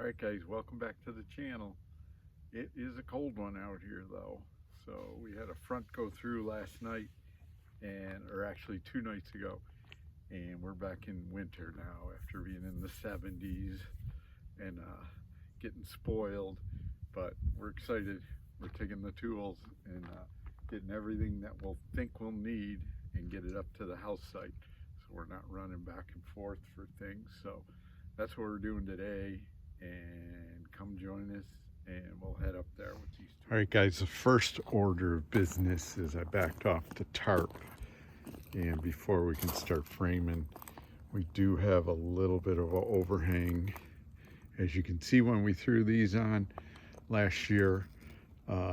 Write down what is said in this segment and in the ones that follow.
All right, guys, welcome back to the channel. It is a cold one out here, though. So we had a front go through last night, or actually 2 nights ago, and we're back in winter now after being in the 70s and getting spoiled. But we're excited. We're taking the tools and getting everything that we'll think we'll need and get it up to the house site, so we're not running back and forth for things. So that's what we're doing today, and come join us and we'll head up there with these two. All right, guys, the first order of business is I backed off the tarp, and before we can start framing, we do have a little bit of an overhang. As you can see, when we threw these on last year,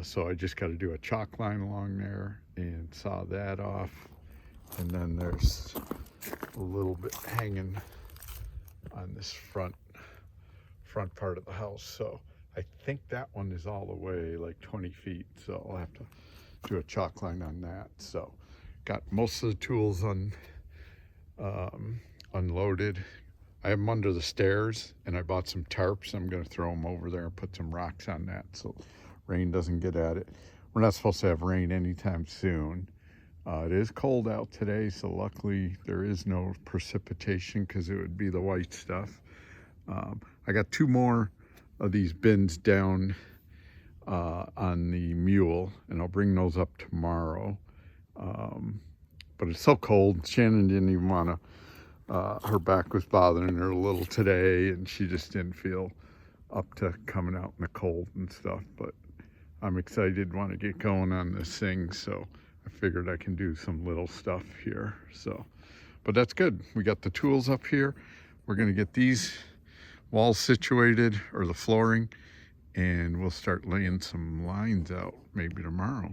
so I just got to do a chalk line along there and saw that off, and then there's a little bit hanging on this front part of the house. So I think that one is all the way like 20 feet, so I'll have to do a chalk line on that. So got most of the tools unloaded. I have them under the stairs, and I bought some tarps. I'm going to throw them over there and put some rocks on that so rain doesn't get at it. We're not supposed to have rain anytime soon. It is cold out today, so luckily there is no precipitation, because it would be the white stuff. I got 2 more of these bins down on the mule, and I'll bring those up tomorrow. But it's so cold, Shannon didn't even want to, her back was bothering her a little today, and she just didn't feel up to coming out in the cold and stuff. But I'm excited, want to get going on this thing, so I figured I can do some little stuff here. So, but that's good. We got the tools up here. We're going to get these walls situated, or the flooring, and we'll start laying some lines out maybe tomorrow.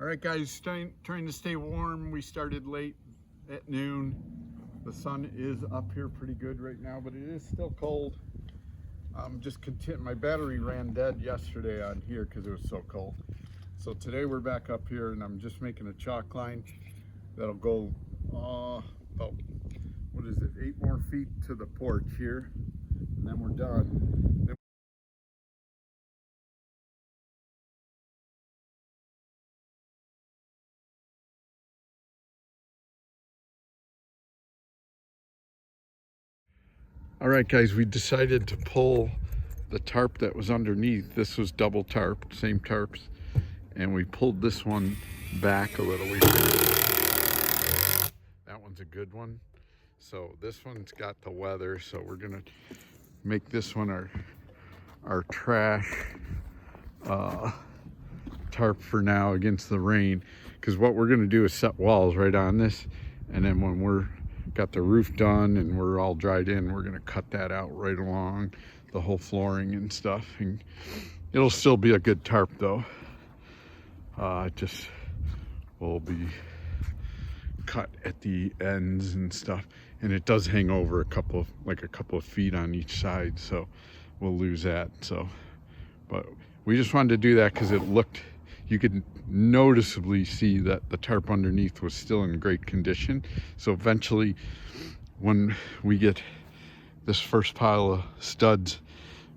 All right, guys, trying to stay warm. We started late at noon. The sun is up here pretty good right now, but it is still cold. I'm just content. My battery ran dead yesterday on here because it was so cold. So today we're back up here, and I'm just making a chalk line that'll go about, what is it, 8 more feet to the porch here, and then we're done. All right, guys, we decided to pull the tarp that was underneath. This was double tarp, same tarps, and we pulled this one back a little. That one's a good one. So this one's got the weather, so we're gonna make this one our trash tarp for now against the rain, because what we're gonna do is set walls right on this, and then when we're got the roof done and we're all dried in, we're gonna cut that out right along the whole flooring and stuff, and it'll still be a good tarp though. It just will be cut at the ends and stuff, and it does hang over a couple of feet on each side, so we'll lose that. So, but we just wanted to do that because it looked, you could noticeably see that the tarp underneath was still in great condition. So eventually, when we get this first pile of studs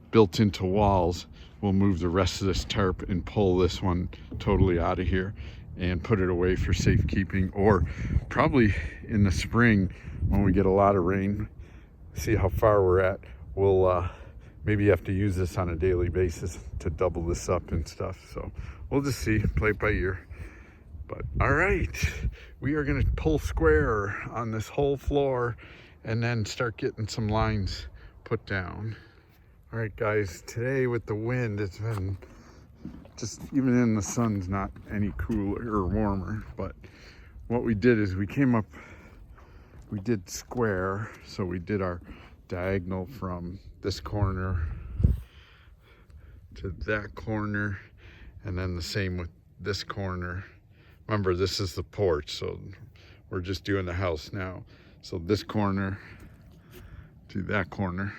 built into walls, we'll move the rest of this tarp and pull this one totally out of here and put it away for safekeeping, or probably in the spring when we get a lot of rain, see how far we're at, we'll maybe have to use this on a daily basis to double this up and stuff. So we'll just see, play it by ear. But all right, we are gonna pull square on this whole floor and then start getting some lines put down. All right, guys, today with the wind, it's been just, even in the sun's not any cooler or warmer, but what we did is we came up, we did square, so we did our diagonal from this corner to that corner, and then the same with this corner. Remember, this is the porch, so we're just doing the house now. So this corner to that corner,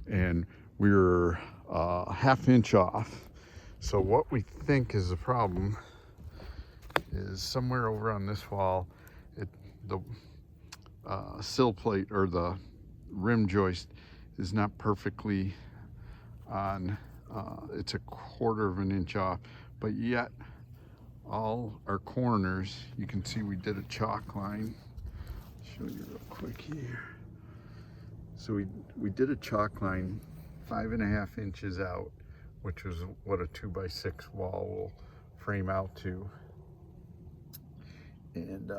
and we were a half inch off. So what we think is the problem is somewhere over on this wall, the sill plate or the rim joist is not perfectly on. It's a 1/4 of an inch off, but yet all our corners, you can see we did a chalk line. Show you real quick here. So we did a chalk line 5.5 inches out, which is what a 2x6 wall will frame out to. And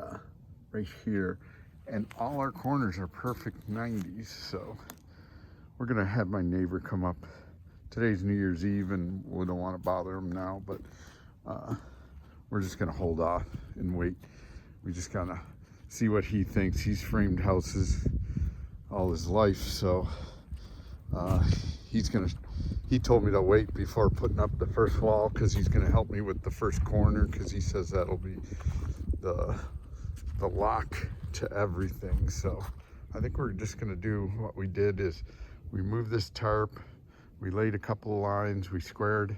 right here, and all our corners are perfect 90s. So we're gonna have my neighbor come up. Today's New Year's Eve, and we don't want to bother him now, but we're just gonna hold off and wait. We just gotta see what he thinks. He's framed houses all his life, so he told me to wait before putting up the first wall, because he's gonna help me with the first corner, because he says that'll be the lock to everything. So I think we're just gonna do what we did is we moved this tarp, we laid a couple of lines, we squared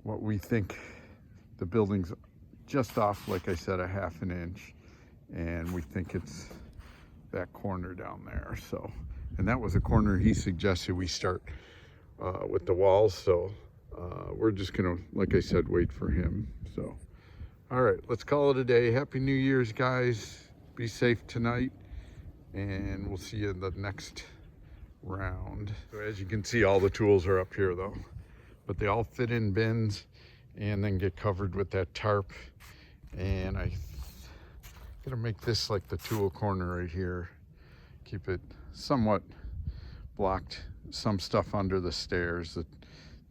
what we think the building's just off, like I said, a 1/2 inch, and we think it's that corner down there. So, and that was a corner he suggested we start with the walls. So we're just gonna, like I said, wait for him. So all right, let's call it a day. Happy New Year's, guys. Be safe tonight, and we'll see you in the next round. So as you can see, all the tools are up here though, but they all fit in bins and then get covered with that tarp. And I'm gonna make this like the tool corner right here, keep it somewhat blocked. Some stuff under the stairs,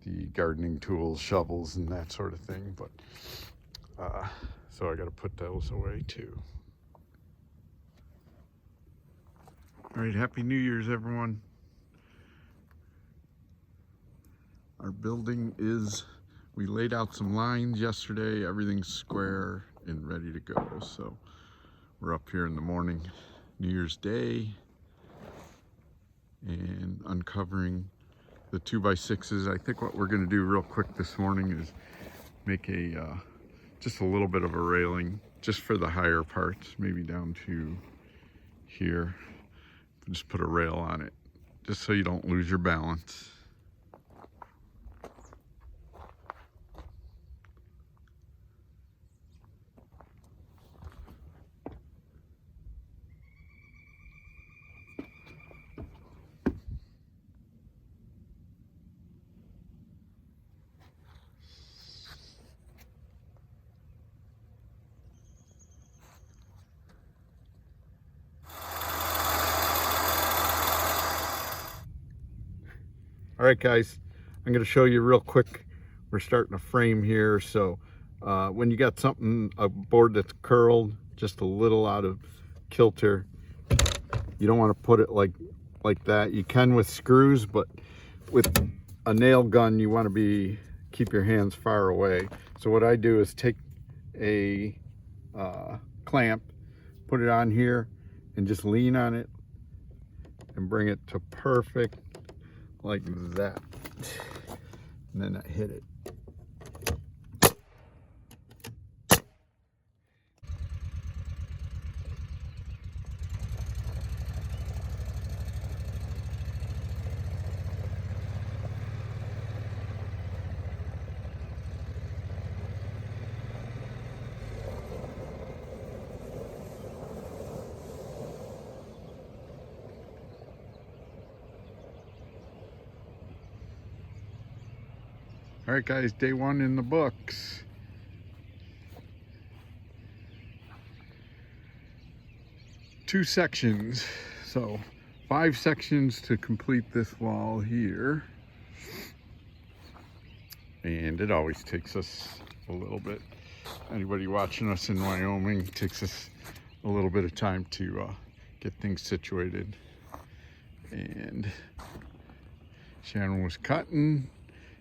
the gardening tools, shovels, and that sort of thing. But so I got to put those away too. All right, Happy New Year's, everyone. Our building is, we laid out some lines yesterday. Everything's square and ready to go. So we're up here in the morning, New Year's Day, and uncovering the 2x6s. I think what we're gonna do real quick this morning is make just a little bit of a railing just for the higher parts, maybe down to here. Just put a rail on it, just so you don't lose your balance. All right, guys, I'm going to show you real quick. We're starting a frame here. So when you got something, a board that's curled just a little out of kilter, you don't want to put it like that. You can with screws, but with a nail gun, you want to keep your hands far away. So what I do is take a clamp, put it on here, and just lean on it and bring it to perfect, like that, and then I hit it. All right, guys, day one in the books. Two sections. So 5 sections to complete this wall here. And it always takes us a little bit. Anybody watching us in Wyoming, it takes us a little bit of time to get things situated. And Shannon was cutting.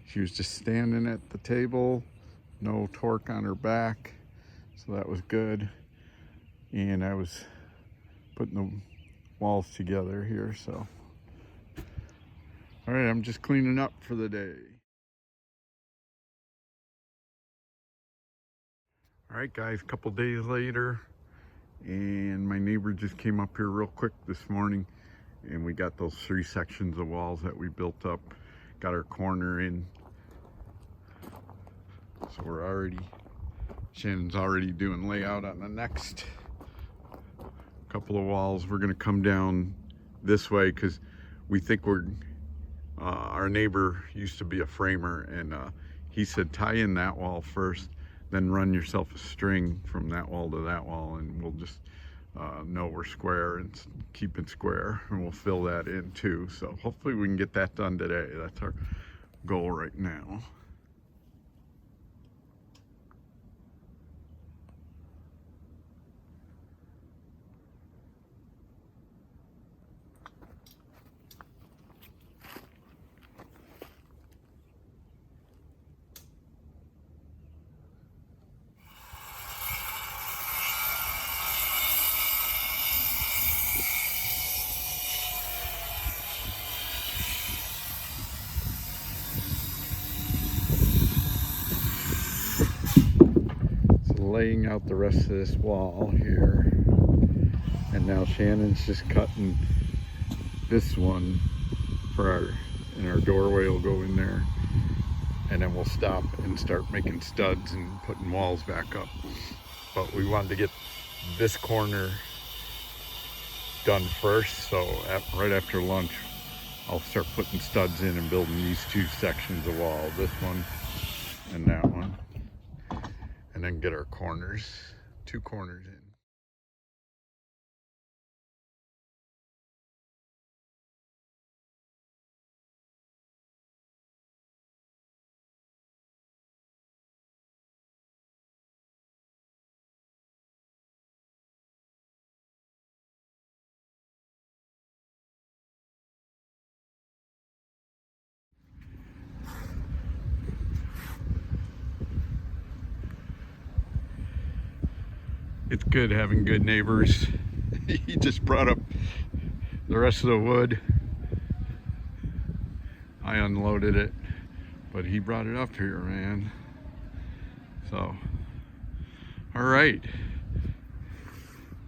She was just standing at the table, no torque on her back, so that was good. And I was putting the walls together here, so. All right, I'm just cleaning up for the day. All right, guys, a couple days later, and my neighbor just came up here real quick this morning, and we got those 3 sections of walls that we built up, got our corner in. So we're already, Shannon's already doing layout on the next couple of walls. We're gonna come down this way because we think our neighbor used to be a framer, and he said tie in that wall first, then run yourself a string from that wall to that wall, and we'll just know we're square and keep it square, and we'll fill that in too. So hopefully we can get that done today. That's our goal right now. Laying out the rest of this wall here, and now Shannon's just cutting this one for our doorway will go in there, and then we'll stop and start making studs and putting walls back up. But we wanted to get this corner done first, so right after lunch I'll start putting studs in and building these 2 sections of wall, this one and that one. And then get our corners, 2 corners in. It's good having good neighbors. He just brought up the rest of the wood. I unloaded it, but he brought it up here, man. So, all right.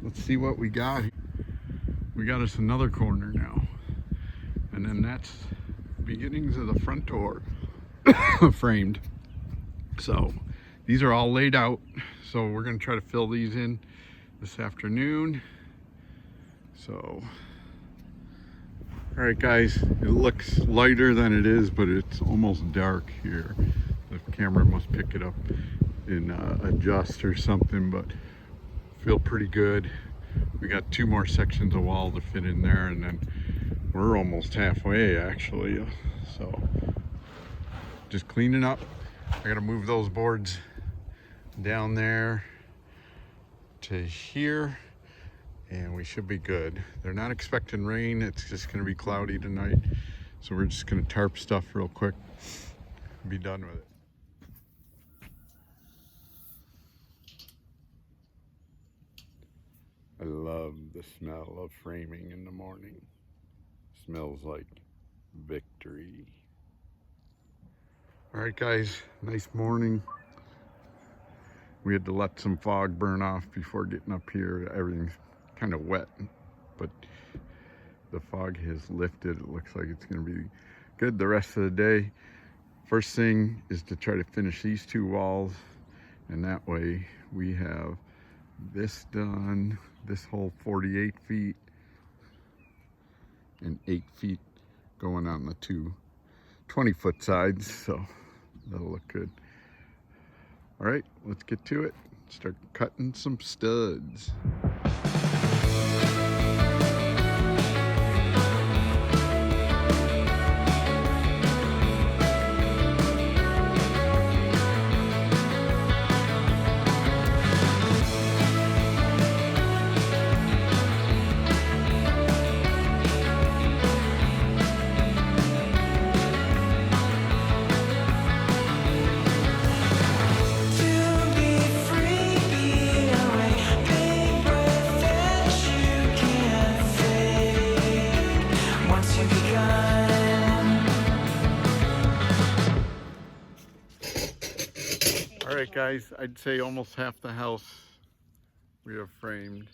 Let's see what we got. We got us another corner now. And then that's beginnings of the front door framed. So these are all laid out. So we're gonna try to fill these in this afternoon. So, all right guys, it looks lighter than it is, but it's almost dark here. The camera must pick it up and adjust or something, but feel pretty good. We got 2 more sections of wall to fit in there, and then we're almost halfway actually. So just cleaning up. I gotta move those boards down there to here, and we should be good. They're not expecting rain. It's just gonna be cloudy tonight, so we're just gonna tarp stuff real quick and be done with it. I love the smell of framing in the morning. Smells like victory. All right guys, nice morning. We had to let some fog burn off before getting up here. Everything's kind of wet, but the fog has lifted. It looks like it's gonna be good the rest of the day. First thing is to try to finish these 2 walls, and that way we have this done, this whole 48 feet and 8 feet going on the 2 20-foot sides, so that'll look good. All right, let's get to it. Start cutting some studs. right, guys, I'd say almost half the house we have framed.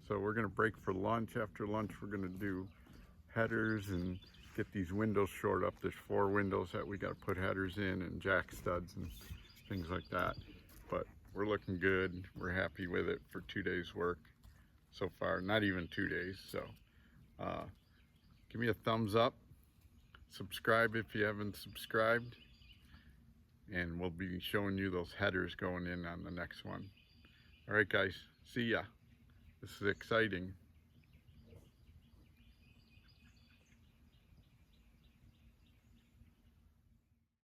So we're gonna break for lunch. After lunch, we're gonna do headers and get these windows shored up. There's 4 windows that we gotta put headers in and jack studs and things like that. But we're looking good. We're happy with it for 2 days work so far. Not even 2 days. So give me a thumbs up. Subscribe if you haven't subscribed. And we'll be showing you those headers going in on the next one. All right, guys. See ya. This is exciting.